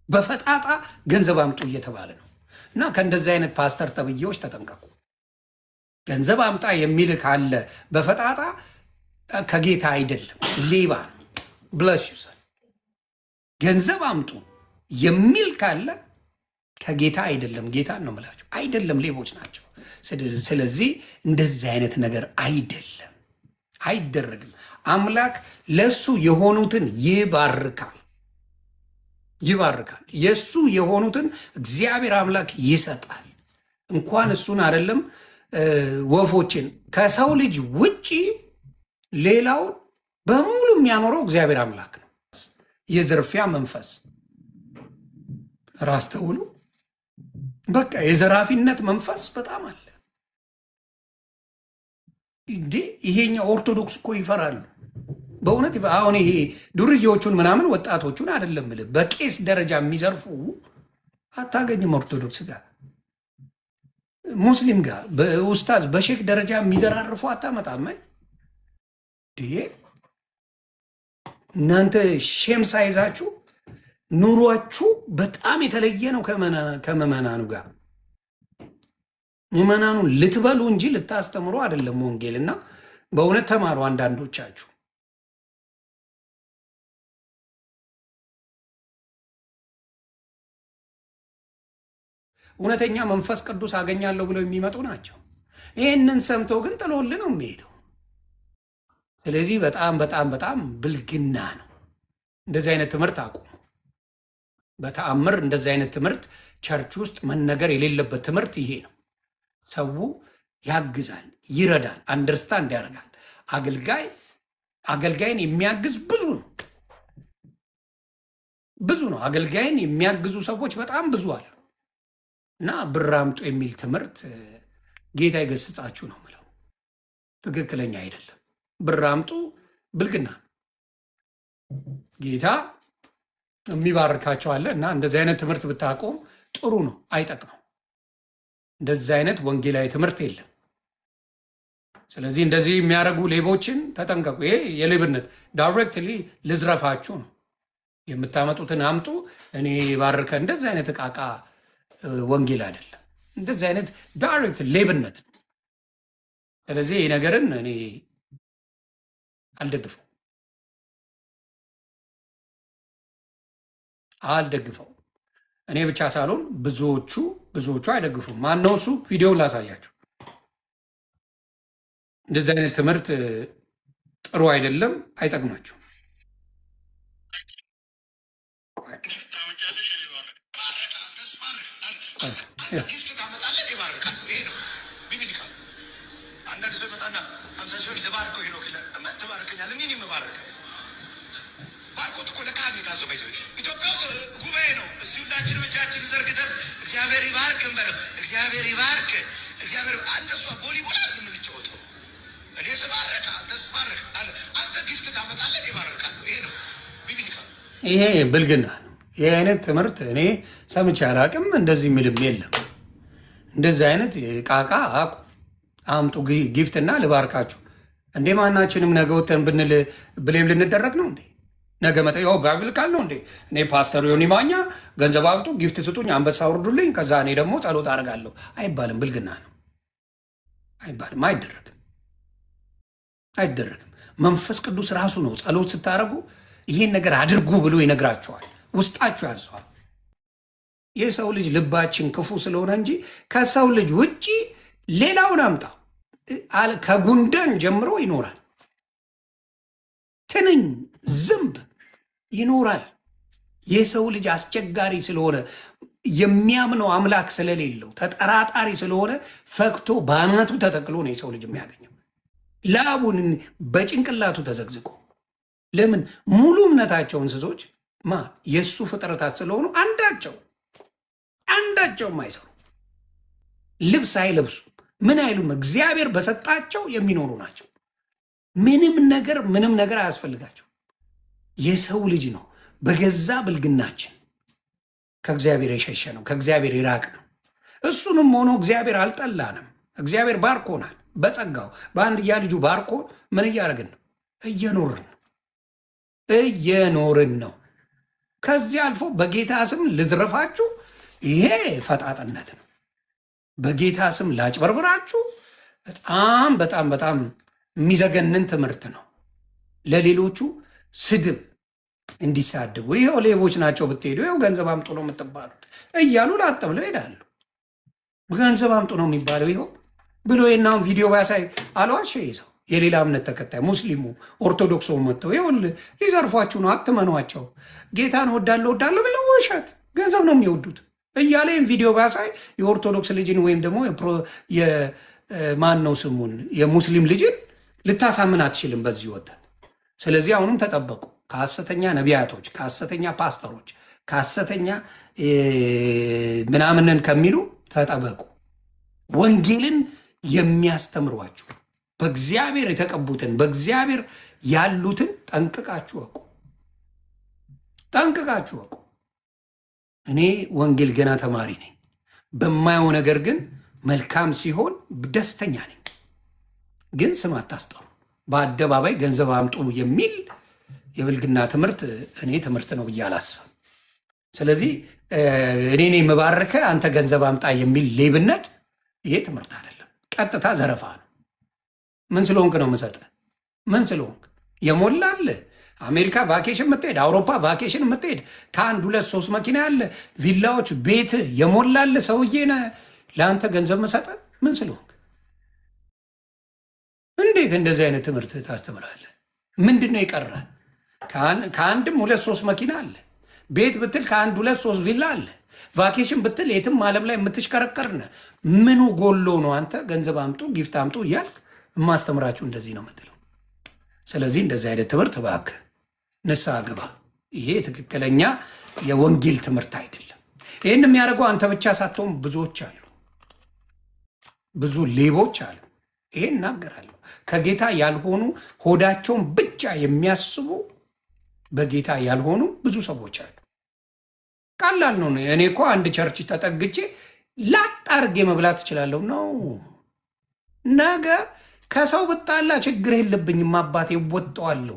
በፈጣጣ ገንዘብ አምጡ እየተባለ ነው። እና ከእንደዚህ አይነት ፓስተር ተብዬዎች ተጠንቀቁ። ገንዘብ አምጣ የሚል ካለ በፈጣጣ ከጌታ አይደለም፣ ሌባ ነው። ብለሽ ይውሰድ። ገንዘብ አምጡ የሚል ካለ ከጌታ አይደለም፣ ጌታን ነው የምላቸው። አይደለም፣ ሌቦች ናቸው። ስለዚህ እንደዚህ አይነት ነገር አይደለም፣ አይደረግም። አምላክ ለሱ የሆኑትን ይባርካል፣ ይባርካል። የሱ የሆኑትን እግዚአብሔር አምላክ ይሰጣል። እንኳን እሱን አይደለም ወፎችን ከሰው ልጅ ውጪ ሌላውን በሙሉ የሚያኖረው እግዚአብሔር አምላክ ነው። የዝርፊያ መንፈስ ራስ ተውሉ በቃ የዘራፊነት መንፈስ በጣም አለ እንዴ! ይሄኛ ኦርቶዶክስ እኮ ይፈራሉ በእውነት። አሁን ይሄ ዱርዬዎቹን ምናምን ወጣቶቹን አይደለም ብለህ በቄስ ደረጃ የሚዘርፉ አታገኝም። ኦርቶዶክስ ጋር ሙስሊም ጋር በኡስታዝ በሼክ ደረጃ የሚዘራርፉ አታመጣም። እናንተ ሼም ሳይዛችሁ ኑሯችሁ በጣም የተለየ ነው ከምዕመናኑ ጋር። ምዕመናኑን ልትበሉ እንጂ ልታስተምሩ አይደለም ወንጌል። እና በእውነት ተማሩ አንዳንዶቻችሁ። እውነተኛ መንፈስ ቅዱስ አገኛለሁ ብለው የሚመጡ ናቸው። ይህንን ሰምተው ግን ጥሎልን ነው የሚሄደው። ስለዚህ በጣም በጣም በጣም ብልግና ነው። እንደዚህ አይነት ትምህርት አቁሙ። በተአምር እንደዚህ አይነት ትምህርት ቸርች ውስጥ መነገር የሌለበት ትምህርት ይሄ ነው። ሰው ያግዛል፣ ይረዳል፣ አንደርስታንድ ያደርጋል። አገልጋይን የሚያግዝ ብዙ ነው፣ ብዙ ነው። አገልጋይን የሚያግዙ ሰዎች በጣም ብዙ አሉ። እና ብር አምጡ የሚል ትምህርት ጌታ ይገስጻችሁ ነው ምለው። ትክክለኛ አይደለም። ብር አምጡ ብልግና ጌታ የሚባርካቸው አለ። እና እንደዚህ አይነት ትምህርት ብታቆም ጥሩ ነው። አይጠቅመው። እንደዚህ አይነት ወንጌላዊ ትምህርት የለም። ስለዚህ እንደዚህ የሚያደርጉ ሌቦችን ተጠንቀቁ። ይሄ የሌብነት ዳይሬክትሊ ልዝረፋችሁ ነው። የምታመጡትን አምጡ እኔ ባርከ። እንደዚህ አይነት እቃቃ ወንጌል አይደለም። እንደዚህ አይነት ዳይሬክት ሌብነት። ስለዚህ ይህ ነገርን እኔ አልደግፈው። እኔ ብቻ ሳልሆን ብዙዎቹ አይደግፉም። ማነው እሱ? ቪዲዮውን ላሳያችሁ። እንደዚህ አይነት ትምህርት ጥሩ አይደለም፣ አይጠቅማችሁም። እግዚአብሔር ይባርክ እንበለው። እግዚአብሔር ይባርክ። እግዚአብሔር አንደሷ ቦሊ ቦላ የምንጫወተው እኔ ስባረክ አንተ ስባረክ አንተ ጊፍት ታመጣለህ ይባርካል። ይሄ ነው ቢብሊካ። ይሄ ብልግና ነው። ይሄ አይነት ትምህርት እኔ ሰምቼ አላቅም። እንደዚህ ምንም የለም። እንደዚህ አይነት ቃቃ አምጡ ጊፍትና ልባርካችሁ እንዴ! ማናችንም ነገ ወተን ብንል ብሌም ልንደረግ ነው እንዴ? ነገ መጠያው ባይብል ቃል ነው እንዴ? እኔ ፓስተር ዮኒ ማኛ ገንዘብ አምጡ፣ ጊፍት ስጡኝ፣ አንበሳ ውርዱልኝ፣ ከዛ እኔ ደግሞ ጸሎት አደርጋለሁ አይባልም። ብልግና ነው። አይባልም። አይደረግም፣ አይደረግም። መንፈስ ቅዱስ ራሱ ነው ጸሎት ስታደርጉ ይሄን ነገር አድርጉ ብሎ ይነግራቸዋል። ውስጣችሁ ያዘዋል። የሰው ልጅ ልባችን ክፉ ስለሆነ እንጂ ከሰው ልጅ ውጪ ሌላውን አምጣ ከጉንደን ጀምሮ ይኖራል። ትንኝ፣ ዝንብ ይኖራል። የሰው ልጅ አስቸጋሪ ስለሆነ የሚያምነው አምላክ ስለሌለው ተጠራጣሪ ስለሆነ ፈክቶ በአናቱ ተተክሎ ነው የሰው ልጅ የሚያገኘው። ላቡን በጭንቅላቱ ተዘግዝቆ ለምን ሙሉ እምነታቸው እንስሶች የእሱ ፍጥረታት ስለሆኑ አንዳቸውም አይሰሩ፣ ልብስ አይለብሱ፣ ምን አይሉም። እግዚአብሔር በሰጣቸው የሚኖሩ ናቸው። ምንም ነገር አያስፈልጋቸው። የሰው ልጅ ነው በገዛ ብልግናችን ከእግዚአብሔር የሸሸ ነው፣ ከእግዚአብሔር የራቅ ነው። እሱንም ሆኖ እግዚአብሔር አልጠላንም። እግዚአብሔር ባርኮናል። በጸጋው በአንድያ ልጁ ባርኮ ምን እያደረግን ነው? እየኖርን ነው። ከዚህ አልፎ በጌታ ስም ልዝረፋችሁ፣ ይሄ ፈጣጥነት ነው። በጌታ ስም ላጭበርብራችሁ፣ በጣም በጣም በጣም የሚዘገንን ትምህርት ነው። ለሌሎቹ ስድብ እንዲሳድቡ ይኸው ሌቦች ናቸው ብትሄዱ ይኸው ገንዘብ አምጡ ነው የምትባሉት እያሉ ላጥ ብለው ይሄዳሉ። ገንዘብ አምጡ ነው የሚባለው ይኸው ብሎ የናውን ቪዲዮ ባያሳይ አለዋሽ ይዘው የሌላ እምነት ተከታይ ሙስሊሙ ኦርቶዶክሱ መጥተው ይኸው ሊዘርፏችሁ ነው አትመኗቸው፣ ጌታን ወዳለሁ ብለው ውሸት ገንዘብ ነው የሚወዱት እያለ ይህን ቪዲዮ ባያሳይ የኦርቶዶክስ ልጅን ወይም ደግሞ ማን ነው ስሙን የሙስሊም ልጅን ልታሳምን አትችልም በዚህ ወተ። ስለዚህ አሁንም ተጠበቁ ከሐሰተኛ ነቢያቶች፣ ከሐሰተኛ ፓስተሮች፣ ከሐሰተኛ ምናምንን ከሚሉ ተጠበቁ። ወንጌልን የሚያስተምሯችሁ በእግዚአብሔር የተቀቡትን በእግዚአብሔር ያሉትን ጠንቅቃችሁ ወቁ፣ ጠንቅቃችሁ ወቁ። እኔ ወንጌል ገና ተማሪ ነኝ። በማየው ነገር ግን መልካም ሲሆን ደስተኛ ነኝ። ግን ስም አታስጠሩ። በአደባባይ ገንዘብ አምጡ የሚል የብልግና ትምህርት እኔ ትምህርት ነው ብዬ አላስብም። ስለዚህ እኔ የምባርከ አንተ ገንዘብ አምጣ የሚል ሌብነት ይሄ ትምህርት አይደለም፣ ቀጥታ ዘረፋ ነው። ምን ስለሆንክ ነው የምሰጥህ? ምን ስለሆንክ የሞላል አሜሪካ ቫኬሽን የምትሄድ አውሮፓ ቫኬሽን የምትሄድ ከአንድ ሁለት ሶስት መኪና ያለ ቪላዎች ቤት የሞላል ሰውዬ ነህ ለአንተ ገንዘብ መሰጠህ? ምን ስለሆንክ? እንዴት እንደዚህ አይነት ትምህርት ታስተምራለህ? ምንድን ነው የቀረ? ከአንድም ሁለት ሶስት መኪና አለ፣ ቤት ብትል ከአንድ ሁለት ሶስት ቪላ አለ፣ ቫኬሽን ብትል የትም ዓለም ላይ የምትሽከረከርነ ምኑ ጎሎ ነው አንተ ገንዘብ አምጡ ጊፍት አምጡ እያልክ የማስተምራችሁ? እንደዚህ ነው የምትለው። ስለዚህ እንደዚህ አይነት ትምህርት እባክህ ንስሐ ግባ። ይሄ ትክክለኛ የወንጌል ትምህርት አይደለም። ይህን የሚያደርገው አንተ ብቻ ሳትሆን ብዙዎች አሉ፣ ብዙ ሌቦች አሉ። ይሄን እናገራለሁ። ከጌታ ያልሆኑ ሆዳቸውን ብቻ የሚያስቡ በጌታ ያልሆኑ ብዙ ሰዎች አሉ። ቀላል ነው። እኔ እኮ አንድ ቸርች ተጠግቼ ላጥ አድርጌ መብላት እችላለሁ ነው። ነገ ከሰው ብጣላ ችግር የለብኝም፣ አባቴ እወጣዋለሁ።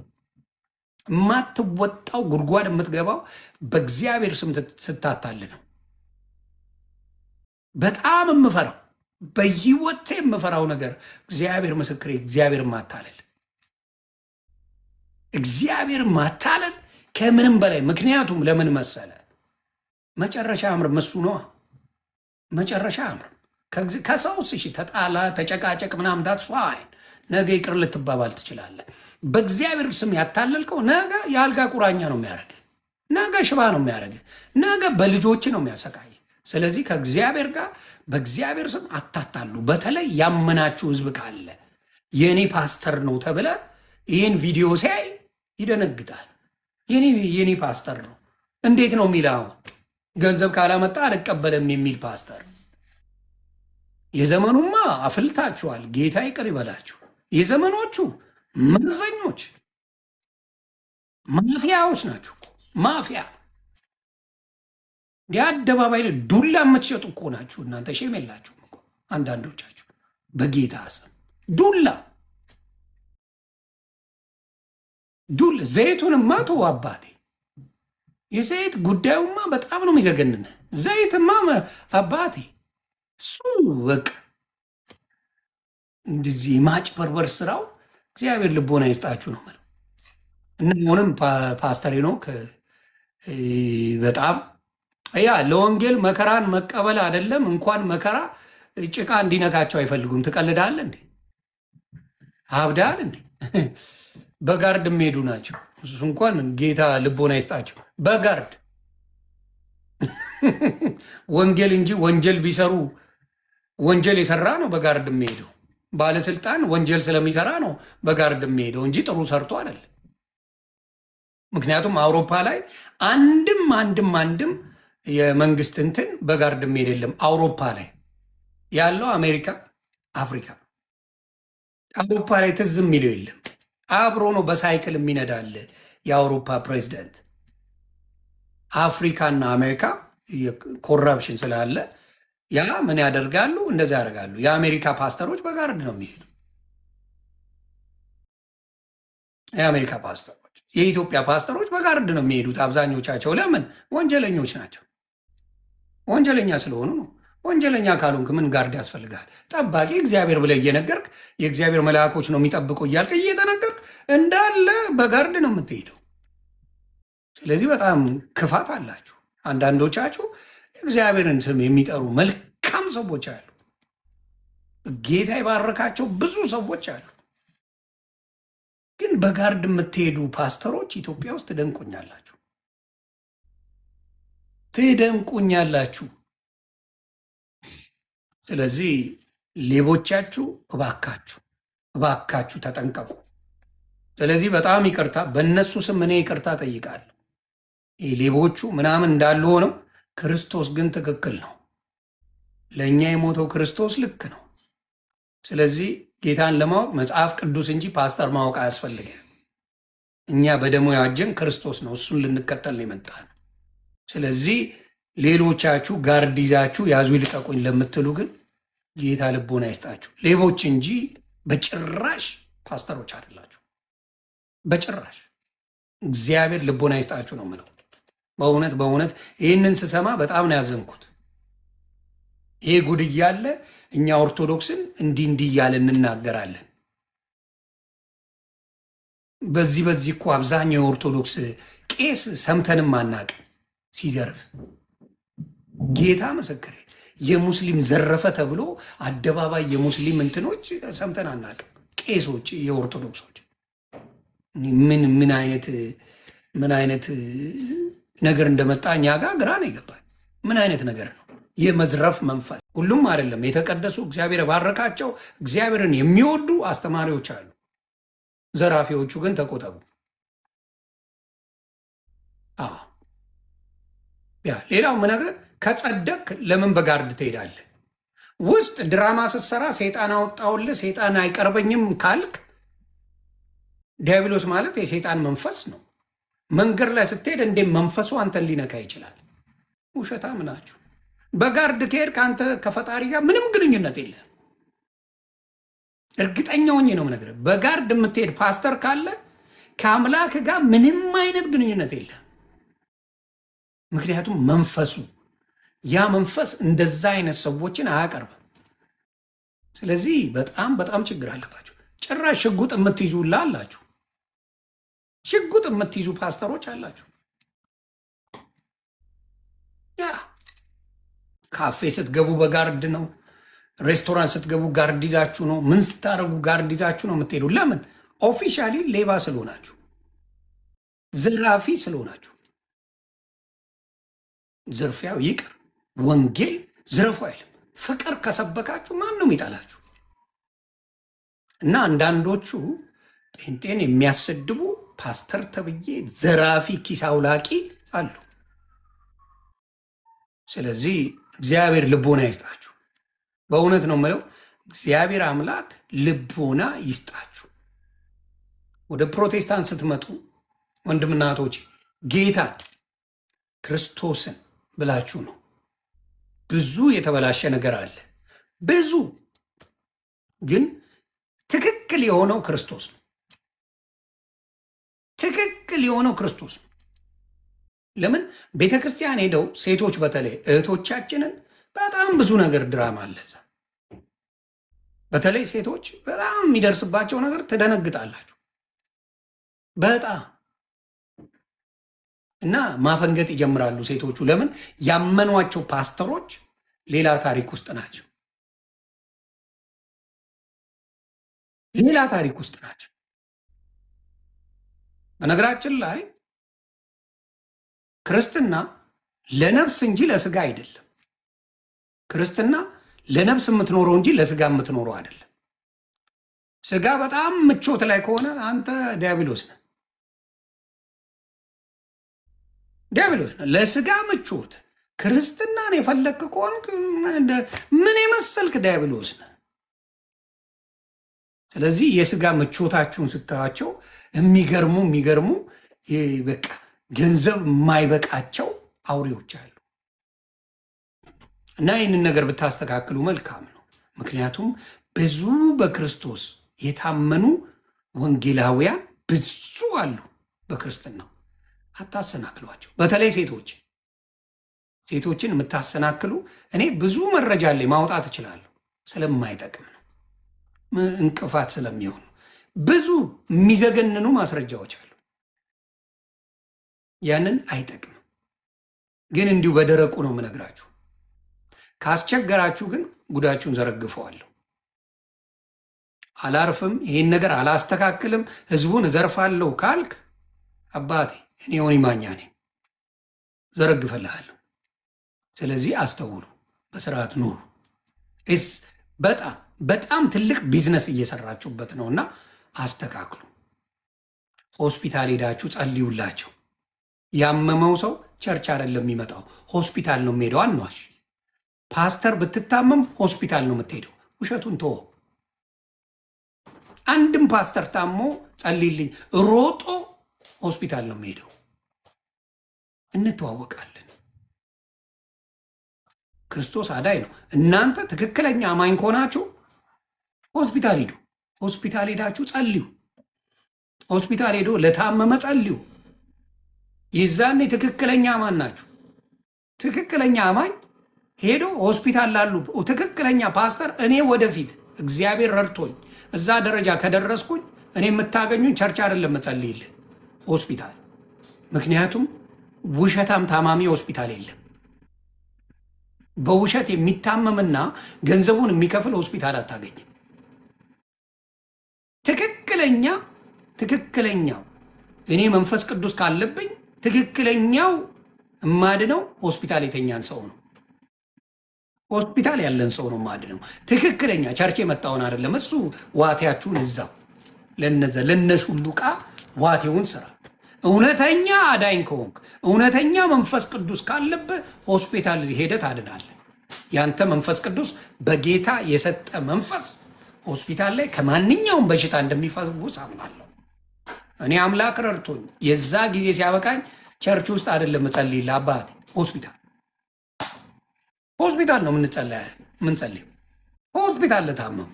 የማትወጣው ጉድጓድ የምትገባው በእግዚአብሔር ስም ስታታል ነው። በጣም የምፈራው በህይወቴ የምፈራው ነገር እግዚአብሔር ምስክሬ፣ እግዚአብሔር ማታለል፣ እግዚአብሔር ማታለል ከምንም በላይ። ምክንያቱም ለምን መሰለ? መጨረሻ አምር መሱ ነዋ። መጨረሻ አምር ከሰው እሺ ተጣላ ተጨቃጨቅ ምናምን ዳትፋይን ነገ ይቅር ልትባባል ትችላለህ። በእግዚአብሔር ስም ያታለልከው ነገ የአልጋ ቁራኛ ነው የሚያደርግ፣ ነገ ሽባ ነው የሚያደርግ፣ ነገ በልጆች ነው የሚያሰቃይ። ስለዚህ ከእግዚአብሔር ጋር በእግዚአብሔር ስም አታታሉ። በተለይ ያመናችሁ ህዝብ ካለ የእኔ ፓስተር ነው ተብለ ይህን ቪዲዮ ሲያይ ይደነግጣል። የኔ ፓስተር ነው እንዴት ነው የሚለው? ገንዘብ ካላመጣ አልቀበለም የሚል ፓስተር። የዘመኑማ አፍልታችኋል። ጌታ ይቅር ይበላችሁ። የዘመኖቹ መርዘኞች ማፊያዎች ናቸው። ማፊያ የአደባባይ ዱላ የምትሸጡ እኮ ናችሁ እናንተ። ሼም የላችሁም እኮ አንዳንዶቻችሁ በጌታ ስም ዱላ ዘይቱንማ ተው አባቴ። የዘይት ጉዳዩማ በጣም ነው የሚዘገንን። ዘይትማ አባቴ እሱ በቃ እንደዚህ ማጭበርበር ስራው እግዚአብሔር ልቦና ይስጣችሁ ነው ማለት። እና አሁንም ፓስተር ሄኖክ በጣም ያ ለወንጌል መከራን መቀበል አይደለም እንኳን መከራ ጭቃ እንዲነካቸው አይፈልጉም። ትቀልዳለህ እንዴ? አብዳል እንዴ? በጋርድ የሚሄዱ ናቸው። እሱ እንኳን ጌታ ልቦና ይስጣቸው። በጋርድ ወንጌል እንጂ ወንጀል ቢሰሩ ወንጀል የሰራ ነው በጋርድ የሚሄደው። ባለስልጣን ወንጀል ስለሚሰራ ነው በጋርድ የሚሄደው እንጂ ጥሩ ሰርቶ አይደለም። ምክንያቱም አውሮፓ ላይ አንድም የመንግስት እንትን በጋርድ የሚሄድ የለም። አውሮፓ ላይ ያለው አሜሪካ፣ አፍሪካ፣ አውሮፓ ላይ ትዝ የሚለው የለም። አብሮ ነው በሳይክል የሚነዳል የአውሮፓ ፕሬዚደንት። አፍሪካና አሜሪካ ኮራፕሽን ስላለ ያ ምን ያደርጋሉ? እንደዛ ያደርጋሉ። የአሜሪካ ፓስተሮች በጋርድ ነው የሚሄዱ። የአሜሪካ ፓስተሮች የኢትዮጵያ ፓስተሮች በጋርድ ነው የሚሄዱት አብዛኞቻቸው። ለምን? ወንጀለኞች ናቸው። ወንጀለኛ ስለሆኑ ነው። ወንጀለኛ ካልሆንክ ምን ጋርድ ያስፈልጋል? ጠባቂ እግዚአብሔር ብለህ እየነገርክ የእግዚአብሔር መልአኮች ነው የሚጠብቁ እያልክ እየተነገርክ እንዳለ በጋርድ ነው የምትሄደው። ስለዚህ በጣም ክፋት አላችሁ። አንዳንዶቻችሁ እግዚአብሔርን ስም የሚጠሩ መልካም ሰዎች አሉ። ጌታ የባረካቸው ብዙ ሰዎች አሉ። ግን በጋርድ የምትሄዱ ፓስተሮች ኢትዮጵያ ውስጥ ትደንቁኛላችሁ፣ ትደንቁኛላችሁ። ስለዚህ ሌቦቻችሁ እባካችሁ እባካችሁ ተጠንቀቁ። ስለዚህ በጣም ይቅርታ፣ በእነሱ ስም እኔ ይቅርታ ጠይቃለሁ። ሌቦቹ ምናምን እንዳሉ ሆነው ክርስቶስ ግን ትክክል ነው። ለእኛ የሞተው ክርስቶስ ልክ ነው። ስለዚህ ጌታን ለማወቅ መጽሐፍ ቅዱስ እንጂ ፓስተር ማወቅ አያስፈልግም። እኛ በደሙ ያዋጀን ክርስቶስ ነው። እሱን ልንከተል ነው የመጣ ነው። ስለዚህ ሌሎቻችሁ ጋርድ ይዛችሁ ያዙ ይልቀቁኝ ለምትሉ ግን ጌታ ልቦና ይስጣችሁ። ሌቦች እንጂ በጭራሽ ፓስተሮች አይደላችሁ። በጭራሽ እግዚአብሔር ልቦና ይስጣችሁ ነው የምለው። በእውነት በእውነት ይህንን ስሰማ በጣም ነው ያዘንኩት። ይሄ ጉድ እያለ እኛ ኦርቶዶክስን እንዲህ እያለ እንናገራለን። በዚህ እኮ አብዛኛው የኦርቶዶክስ ቄስ ሰምተንም አናቅም ሲዘርፍ። ጌታ ምስክሬ፣ የሙስሊም ዘረፈ ተብሎ አደባባይ የሙስሊም እንትኖች ሰምተን አናቅም። ቄሶች የኦርቶዶክሶች ምን አይነት ነገር እንደመጣ እኛ ጋር ግራ ነው ይገባል። ምን አይነት ነገር ነው? የመዝረፍ መንፈስ። ሁሉም አይደለም። የተቀደሱ እግዚአብሔር ባረካቸው እግዚአብሔርን የሚወዱ አስተማሪዎች አሉ። ዘራፊዎቹ ግን ተቆጠቡ። ሌላው ምነግርህ፣ ከጸደቅ ለምን በጋርድ ትሄዳለህ? ውስጥ ድራማ ስትሰራ ሰይጣን አወጣውልህ ሰይጣን አይቀርበኝም ካልክ፣ ዲያብሎስ ማለት የሰይጣን መንፈስ ነው። መንገድ ላይ ስትሄድ እንዴ መንፈሱ አንተን ሊነካ ይችላል? ውሸታም ናችሁ። በጋርድ ከሄድ ከአንተ ከፈጣሪ ጋር ምንም ግንኙነት የለም። እርግጠኛ ሆኜ ነው የምነግርህ። በጋርድ የምትሄድ ፓስተር ካለ ከአምላክ ጋር ምንም አይነት ግንኙነት የለም። ምክንያቱም መንፈሱ ያ መንፈስ እንደዛ አይነት ሰዎችን አያቀርብም። ስለዚህ በጣም ችግር አለባቸው። ጭራሽ ሽጉጥ የምትይዙላ አላችሁ። ሽጉጥ የምትይዙ ፓስተሮች አላችሁ። ካፌ ስትገቡ በጋርድ ነው። ሬስቶራንት ስትገቡ ጋርድ ይዛችሁ ነው። ምን ስታደርጉ ጋርድ ይዛችሁ ነው የምትሄዱ። ለምን? ኦፊሻሊ ሌባ ስለሆናችሁ፣ ዘራፊ ስለሆናችሁ። ዝርፊያው ይቅር፣ ወንጌል ዝረፉ አይልም። ፍቅር ከሰበካችሁ ማን ነው የሚጠላችሁ? እና አንዳንዶቹ ጴንጤን የሚያሰድቡ ፓስተር ተብዬ ዘራፊ ኪስ አውላቂ አሉ። ስለዚህ እግዚአብሔር ልቦና ይስጣችሁ። በእውነት ነው የምለው፣ እግዚአብሔር አምላክ ልቦና ይስጣችሁ። ወደ ፕሮቴስታንት ስትመጡ ወንድምና እህቶቼ ጌታ ክርስቶስን ብላችሁ ነው። ብዙ የተበላሸ ነገር አለ። ብዙ ግን ትክክል የሆነው ክርስቶስ ነው። ትክክል የሆነው ክርስቶስ ነው። ለምን ቤተ ክርስቲያን ሄደው ሴቶች በተለይ እህቶቻችንን በጣም ብዙ ነገር ድራማ አለዛ። በተለይ ሴቶች በጣም የሚደርስባቸው ነገር ትደነግጣላችሁ በጣም እና ማፈንገጥ ይጀምራሉ ሴቶቹ። ለምን? ያመኗቸው ፓስተሮች ሌላ ታሪክ ውስጥ ናቸው። ሌላ ታሪክ ውስጥ ናቸው። በነገራችን ላይ ክርስትና ለነፍስ እንጂ ለስጋ አይደለም። ክርስትና ለነፍስ የምትኖረው እንጂ ለስጋ የምትኖረው አይደለም። ስጋ በጣም ምቾት ላይ ከሆነ አንተ ዲያብሎስ ነህ። ዲያብሎስ ነህ ለስጋ ምቾት። ክርስትናን የፈለግክ ከሆነ ምን የመሰልክ ዲያብሎስ ነህ። ስለዚህ የስጋ ምቾታችሁን ስታዋቸው የሚገርሙ በቃ ገንዘብ የማይበቃቸው አውሬዎች አሉ። እና ይህንን ነገር ብታስተካክሉ መልካም ነው። ምክንያቱም ብዙ በክርስቶስ የታመኑ ወንጌላውያን ብዙ አሉ። በክርስትናው አታሰናክሏቸው። በተለይ ሴቶችን የምታሰናክሉ እኔ ብዙ መረጃ ላይ ማውጣት እችላለሁ። ስለማይጠቅም ነው፣ እንቅፋት ስለሚሆኑ ብዙ የሚዘገንኑ ማስረጃዎች አሉ። ያንን አይጠቅምም። ግን እንዲሁ በደረቁ ነው የምነግራችሁ። ካስቸገራችሁ ግን ጉዳችሁን ዘረግፈዋለሁ። አላርፍም፣ ይህን ነገር አላስተካክልም፣ ህዝቡን እዘርፋለሁ ካልክ አባቴ እኔ ዮኒ ማኛ ነኝ፣ ዘረግፈልሃለሁ። ስለዚህ አስተውሉ፣ በስርዓት ኑሩ። በጣም በጣም ትልቅ ቢዝነስ እየሰራችሁበት ነው እና አስተካክሉ። ሆስፒታል ሄዳችሁ ጸልዩላቸው። ያመመው ሰው ቸርች አይደለም የሚመጣው፣ ሆስፒታል ነው የሚሄደው። አንዋሽ። ፓስተር ብትታመም ሆስፒታል ነው የምትሄደው። ውሸቱን ተወ። አንድም ፓስተር ታሞ ጸልይልኝ ሮጦ ሆስፒታል ነው የሚሄደው። እንተዋወቃለን። ክርስቶስ አዳይ ነው። እናንተ ትክክለኛ አማኝ ከሆናችሁ ሆስፒታል ሂዱ። ሆስፒታል ሄዳችሁ ጸልዩ። ሆስፒታል ሄዶ ለታመመ ጸልዩ። ይዛኔ ትክክለኛ አማኝ ናችሁ። ትክክለኛ አማኝ ሄዶ ሆስፒታል ላሉ ትክክለኛ ፓስተር፣ እኔ ወደፊት እግዚአብሔር ረድቶኝ እዛ ደረጃ ከደረስኩኝ እኔ የምታገኙኝ ቸርች አይደለም መጸልይልህ፣ ሆስፒታል። ምክንያቱም ውሸታም ታማሚ ሆስፒታል የለም። በውሸት የሚታመምና ገንዘቡን የሚከፍል ሆስፒታል አታገኝም። ትክክለኛው እኔ መንፈስ ቅዱስ ካለብኝ ትክክለኛው እማድነው ሆስፒታል የተኛን ሰው ነው። ሆስፒታል ያለን ሰው ነው ማድነው። ትክክለኛ ቸርች የመጣውን አይደለም። እሱ ዋቴያችሁን እዛው ለነሱ ሁሉ ዕቃ ዋቴውን ስራ። እውነተኛ አዳኝ ከሆንክ እውነተኛ መንፈስ ቅዱስ ካለብህ ሆስፒታል ሄደህ ታድናለህ። ያንተ መንፈስ ቅዱስ በጌታ የሰጠ መንፈስ ሆስፒታል ላይ ከማንኛውም በሽታ እንደሚፈውስ አምናለሁ። እኔ አምላክ ረድቶኝ የዛ ጊዜ ሲያበቃኝ ቸርች ውስጥ አይደለም እጸልይልህ አባቴ፣ ሆስፒታል ነው ምንጸልየው። ሆስፒታል ለታመሙ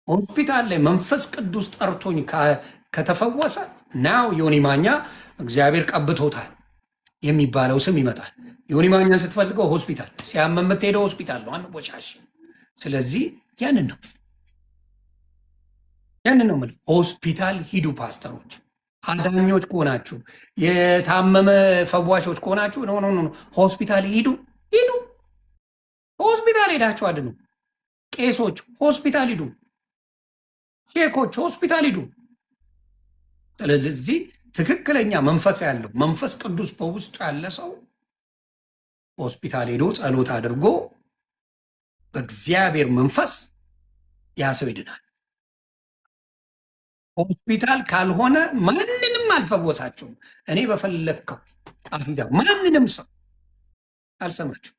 ሆስፒታል ላይ መንፈስ ቅዱስ ጠርቶኝ ከተፈወሰ ናው ዮኒ ማኛ እግዚአብሔር ቀብቶታል የሚባለው ስም ይመጣል። ዮኒ ማኛን ስትፈልገው ሆስፒታል፣ ሲያመም የምትሄደው ሆስፒታል ነው። አንቦሻሽ። ስለዚህ ያንን ነው የምልህ። ሆስፒታል ሂዱ ፓስተሮች፣ አዳኞች ከሆናችሁ የታመመ ፈዋሾች ከሆናችሁ ኖ ሆስፒታል ሂዱ። ሆስፒታል ሄዳችሁ አድኑ። ቄሶች ሆስፒታል ሂዱ። ሼኮች ሆስፒታል ሂዱ። ስለዚህ ትክክለኛ መንፈስ ያለው መንፈስ ቅዱስ በውስጡ ያለ ሰው ሆስፒታል ሄዶ ጸሎት አድርጎ በእግዚአብሔር መንፈስ ያ ሰው ይድናል። ሆስፒታል ካልሆነ ማንንም አልፈወሳችሁም። እኔ በፈለግከው አስይዛ ማንንም ሰው አልሰማችሁ።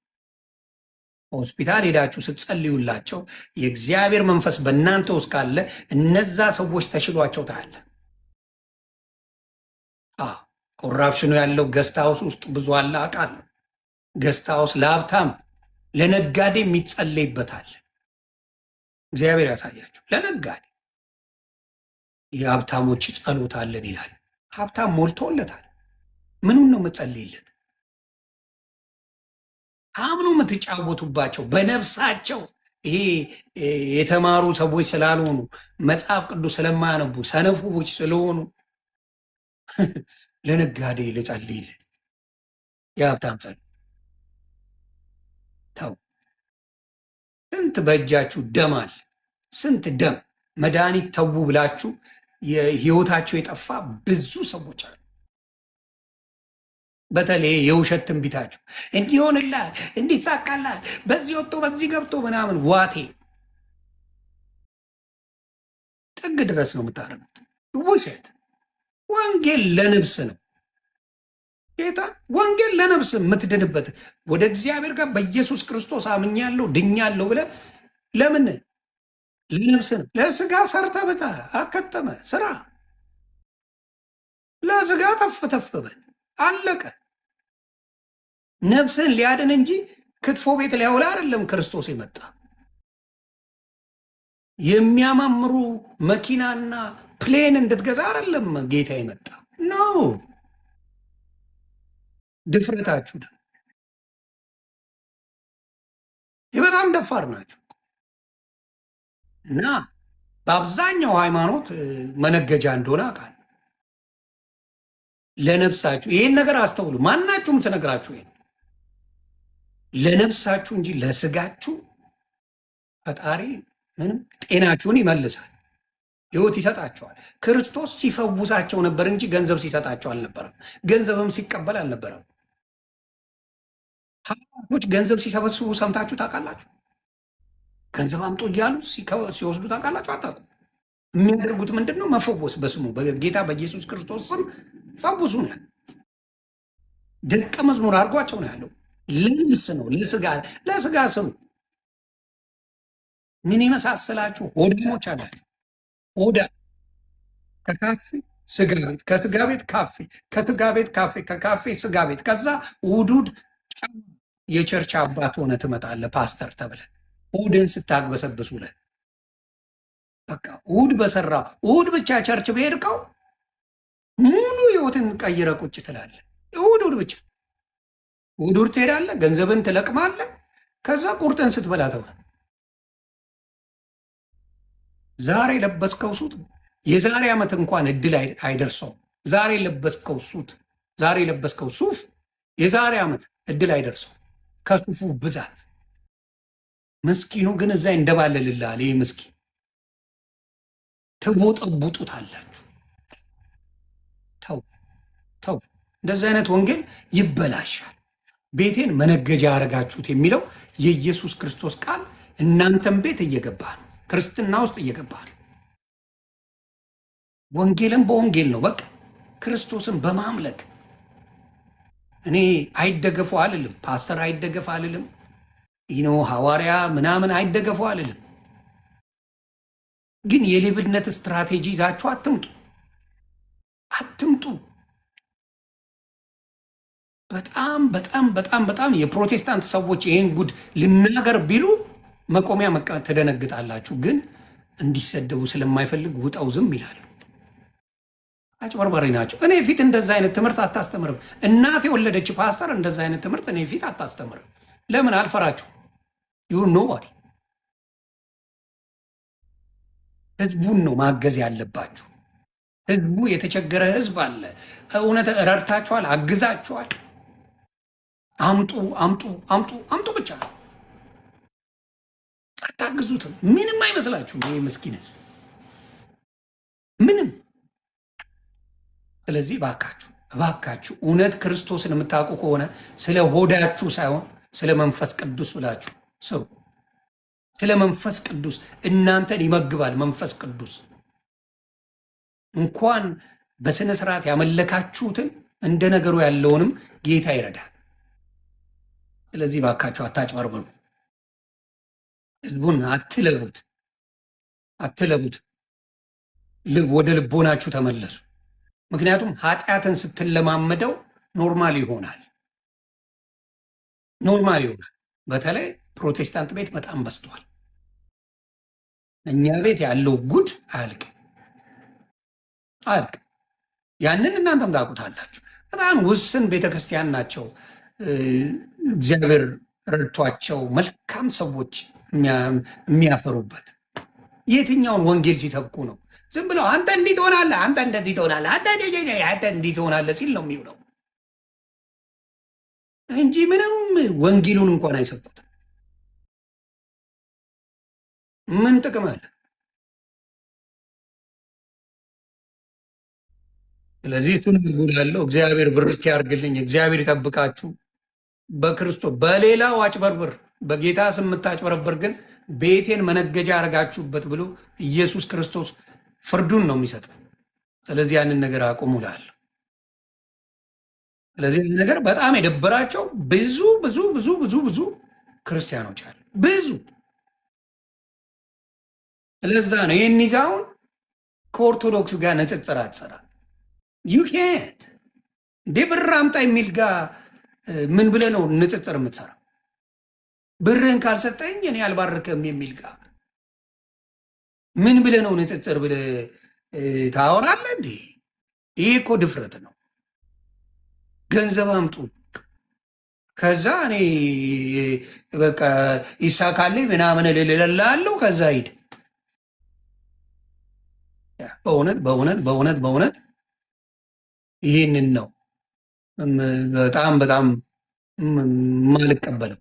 ሆስፒታል ሄዳችሁ ስትጸልዩላቸው የእግዚአብሔር መንፈስ በእናንተ ውስጥ ካለ እነዛ ሰዎች ተሽሏቸው ታያለ። ኮራፕሽኑ ያለው ገስት ሃውስ ውስጥ ብዙ አለ አውቃለሁ። ገስት ሃውስ ለሀብታም ለነጋዴ የሚጸለይበታል። እግዚአብሔር ያሳያችሁ። ለነጋዴ የሀብታሞች ጸሎት አለን ይላል። ሀብታም ሞልቶለታል። ምኑን ነው የምጸልይለት? አምኖ የምትጫወቱባቸው በነፍሳቸው ይሄ የተማሩ ሰዎች ስላልሆኑ መጽሐፍ ቅዱስ ስለማያነቡ ሰነፎች ስለሆኑ ለነጋዴ ልጸልይል የሀብታም ጸሎት ተው። ስንት በእጃችሁ ደም አለ፣ ስንት ደም መድኃኒት ተዉ ብላችሁ የህይወታቸው የጠፋ ብዙ ሰዎች አሉ። በተለይ የውሸት ትንቢታችሁ እንዲሆንላል እንዲሳካላል በዚህ ወጥቶ በዚህ ገብቶ ምናምን ዋቴ ጥግ ድረስ ነው የምታደርጉት። ውሸት። ወንጌል ለነፍስ ነው። ጌታ ወንጌል ለነፍስ የምትድንበት ወደ እግዚአብሔር ጋር በኢየሱስ ክርስቶስ አምኛለሁ ድኛለሁ ብለህ ለምን ለነፍስ ነው። ለስጋ ሰርተ ብታ አከተመ ስራ ለስጋ ተፍተፍበን አለቀ። ነፍስን ሊያድን እንጂ ክትፎ ቤት ሊያውላ አይደለም ክርስቶስ የመጣ። የሚያማምሩ መኪናና ፕሌን እንድትገዛ አይደለም ጌታ የመጣ። ነው ድፍረታችሁ ደግሞ በጣም ደፋር ናቸው እና በአብዛኛው ሃይማኖት መነገጃ እንደሆነ አውቃለሁ። ለነፍሳችሁ ይሄን ነገር አስተውሉ። ማናችሁም ስነግራችሁ ይሄን ለነፍሳችሁ እንጂ ለስጋችሁ ፈጣሪ ምንም ጤናችሁን ይመልሳል፣ ህይወት ይሰጣቸዋል። ክርስቶስ ሲፈውሳቸው ነበር እንጂ ገንዘብ ሲሰጣቸው አልነበረም። ገንዘብም ሲቀበል አልነበረም። ሐዋርያቶች ገንዘብ ሲሰበስቡ ሰምታችሁ ታውቃላችሁ? ገንዘብ አምጦ እያሉ ሲወስዱ ታውቃላችሁ? አታውቁም። የሚያደርጉት ምንድን ነው? መፈወስ። በስሙ በጌታ በኢየሱስ ክርስቶስ ስም ፈውሱ ነው ያለው። ደቀ መዝሙር አድርጓቸው ነው ያለው። ለነፍስ ነው፣ ለስጋ ስሙ። ምን የመሳሰላችሁ ሆዳሞች አላችሁ። ሆዳ ከካፌ ስጋ ቤት፣ ከስጋ ቤት ካፌ፣ ከስጋ ቤት ካፌ፣ ከካፌ ስጋ ቤት፣ ከዛ ውዱድ የቸርች አባት ሆነ ትመጣለህ ፓስተር ተብለህ እሑድን ስታግበሰብሱ ለን በቃ እሑድ በሰራ እሑድ ብቻ ቸርች በሄድከው ሙሉ ህይወትን ቀይረ ቁጭ ትላለህ። እሑድ ብቻ እሑድ ትሄዳለህ፣ ገንዘብን ትለቅማለህ። ከዛ ቁርጥን ስትበላ ተውለ ዛሬ ለበስከው ሱት የዛሬ ዓመት እንኳን እድል አይደርሰውም። ዛሬ ለበስከው ሱት ዛሬ ለበስከው ሱፍ የዛሬ ዓመት እድል አይደርሰው ከሱፉ ብዛት። ምስኪኑ ግን እዛ እንደባለልላል። ይህ ምስኪን ትቦጠቡጡታላችሁ። ተው ተው፣ እንደዚህ አይነት ወንጌል ይበላሻል። ቤቴን መነገጃ ያደረጋችሁት የሚለው የኢየሱስ ክርስቶስ ቃል እናንተም ቤት እየገባ ነው፣ ክርስትና ውስጥ እየገባ ነው። ወንጌልን በወንጌል ነው በቃ ክርስቶስን በማምለክ እኔ አይደገፉ አልልም፣ ፓስተር አይደገፍ አልልም፣ ሐዋርያ ምናምን አይደገፉ አልልም። ግን የሌብነት ስትራቴጂ ይዛችሁ አትምጡ። በጣም በጣም በጣም በጣም የፕሮቴስታንት ሰዎች ይህን ጉድ ልናገር ቢሉ መቆሚያ ትደነግጣላችሁ። ግን እንዲሰደቡ ስለማይፈልግ ውጠው ዝም ይላሉ። አጭበርባሪ ናቸው። እኔ ፊት እንደዛ አይነት ትምህርት አታስተምርም። እናት የወለደች ፓስተር እንደዛ አይነት ትምህርት እኔ ፊት አታስተምርም። ለምን አልፈራችሁ? ይሁን ኖባዲ ህዝቡን ነው ማገዝ ያለባችሁ። ህዝቡ የተቸገረ ህዝብ አለ። እውነት ረድታችኋል፣ አግዛችኋል። አምጡ አምጡ አምጡ አምጡ ብቻ አታግዙትም። ምንም አይመስላችሁም ይህ ምስኪን ህዝብ ምንም። ስለዚህ እባካችሁ እውነት ክርስቶስን የምታውቁ ከሆነ ስለ ሆዳችሁ ሳይሆን ስለ መንፈስ ቅዱስ ብላችሁ ስሩ። ስለ መንፈስ ቅዱስ እናንተን ይመግባል። መንፈስ ቅዱስ እንኳን በስነ ስርዓት ያመለካችሁትን እንደ ነገሩ ያለውንም ጌታ ይረዳል። ስለዚህ እባካችሁ አታጭበርበሩ። ህዝቡን አትለቡት። ወደ ልቦናችሁ ተመለሱ። ምክንያቱም ኃጢአትን ስትለማመደው ኖርማል ይሆናል። በተለይ ፕሮቴስታንት ቤት በጣም በዝቷል። እኛ ቤት ያለው ጉድ አያልቅም። ያንን እናንተም ታውቁታላችሁ። በጣም ውስን ቤተክርስቲያን ናቸው እግዚአብሔር ረድቷቸው መልካም ሰዎች የሚያፈሩበት። የትኛውን ወንጌል ሲሰብኩ ነው? ዝም ብለው አንተ እንዲህ ትሆናለህ፣ አንተ እንደዚህ ትሆናለህ፣ አንተ እንዲህ ትሆናለህ ሲል ነው የሚውለው እንጂ ምንም ወንጌሉን እንኳን አይሰጡትም። ምን ጥቅም አለ? ስለዚህ እሱን ያለው እግዚአብሔር ብርክ ያርግልኝ። እግዚአብሔር ይጠብቃችሁ በክርስቶስ። በሌላው አጭበርብር፣ በጌታ ስም የምታጭበረብር ግን ቤቴን መነገጃ ያደረጋችሁበት ብሎ ኢየሱስ ክርስቶስ ፍርዱን ነው የሚሰጠው። ስለዚህ ያንን ነገር አቁሙ እላለሁ። ስለዚህ ነገር በጣም የደበራቸው ብዙ ብዙ ብዙ ብዙ ብዙ ክርስቲያኖች አሉ። ብዙ ለዛ ነው ይህን ይዛውን ከኦርቶዶክስ ጋር ንጽጽር አትሰራ። ዩኬት እንዴ ብር አምጣ የሚል ጋር ምን ብለህ ነው ንጽጽር የምትሰራ? ብርህን ካልሰጠኝ እኔ አልባርክም የሚል ጋር ምን ብለህ ነው ንጽጽር ብለህ ታወራለህ እንዴ? ይሄ እኮ ድፍረት ነው። ገንዘብ አምጡ፣ ከዛ እኔ በቃ ይሳካልኝ ምናምን ልልላለሁ፣ ከዛ ሂድ። በእውነት በእውነት በእውነት በእውነት ይህንን ነው በጣም በጣም የማልቀበለው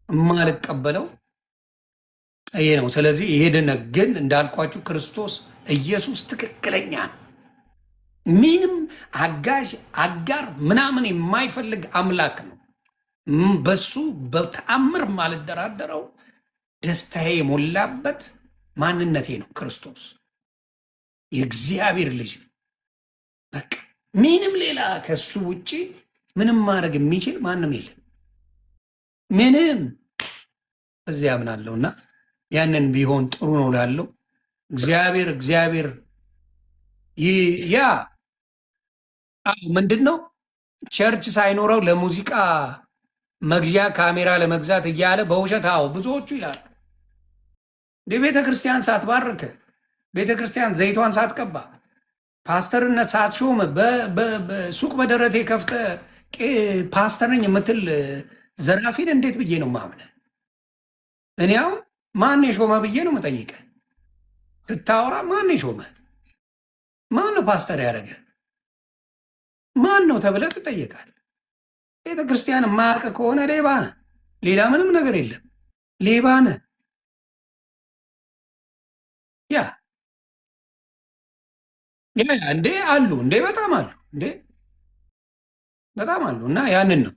የማልቀበለው ይሄ ነው። ስለዚህ ይሄድን ግን እንዳልኳችሁ ክርስቶስ ኢየሱስ ትክክለኛ ነው። ምንም አጋዥ አጋር ምናምን የማይፈልግ አምላክ ነው። በሱ በተአምር ማልደራደረው ደስታዬ የሞላበት ማንነቴ ነው። ክርስቶስ የእግዚአብሔር ልጅ በቃ ምንም ሌላ ከሱ ውጭ ምንም ማድረግ የሚችል ማንም የለም። ምንም እዚያ አምናለሁ እና ያንን ቢሆን ጥሩ ነው ላለው እግዚአብሔር ያ ምንድን ነው ቸርች ሳይኖረው ለሙዚቃ መግዣ ካሜራ ለመግዛት እያለ በውሸት ብዙዎቹ ይላሉ። ቤተ ክርስቲያን ሳትባርክ፣ ቤተ ክርስቲያን ዘይቷን ሳትቀባ፣ ፓስተርነት ሳትሾም በሱቅ በደረቴ ከፍተ ፓስተር ነኝ የምትል ዘራፊን እንዴት ብዬ ነው ማምነ? እኔ አሁን ማን የሾመ ብዬ ነው መጠይቀ? ስታወራ ማን የሾመ? ማን ነው ፓስተር ያደረገ? ማን ነው ተብለ ትጠየቃል። ቤተ ክርስቲያን የማያውቅ ከሆነ ሌባ ነህ። ሌላ ምንም ነገር የለም። ሌባ ነህ። ያ እንዴ አሉ እንዴ በጣም አሉ እንዴ በጣም አሉ። እና ያንን ነው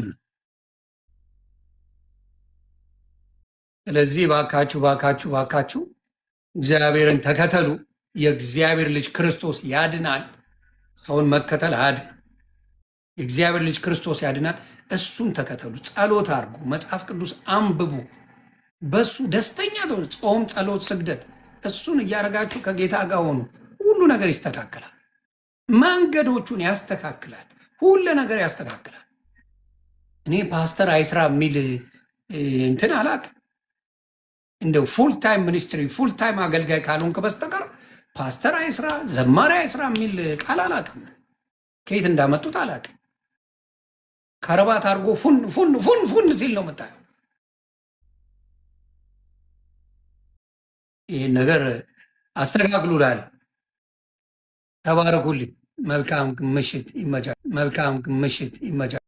ነው። ስለዚህ ባካችሁ እግዚአብሔርን ተከተሉ። የእግዚአብሔር ልጅ ክርስቶስ ያድናል። ሰውን መከተል አያድን። የእግዚአብሔር ልጅ ክርስቶስ ያድናል። እሱን ተከተሉ። ጸሎት አድርጉ። መጽሐፍ ቅዱስ አንብቡ። በሱ ደስተኛ ትሆኑ። ጾም፣ ጸሎት፣ ስግደት እሱን እያደረጋችሁ ከጌታ ጋር ሆኑ። ሁሉ ነገር ይስተካከላል። መንገዶቹን ያስተካክላል። ሁሉ ነገር ያስተካክላል። እኔ ፓስተር አይስራ የሚል እንትን አላውቅም። እንደው ፉል ታይም ሚኒስትሪ ፉል ታይም አገልጋይ ካልሆንክ በስተቀር ፓስተር አይስራ ዘማሪ አይስራ የሚል ቃል አላውቅም። ከየት እንዳመጡት አላውቅም። ከረባት አድርጎ ፉን ፉን ፉን ፉን ሲል ነው የምታየው። ይህን ነገር አስተካክሉላል። ተባረኩልኝ። መልካም ምሽት ይመቻል። መልካም ምሽት ይመቻል።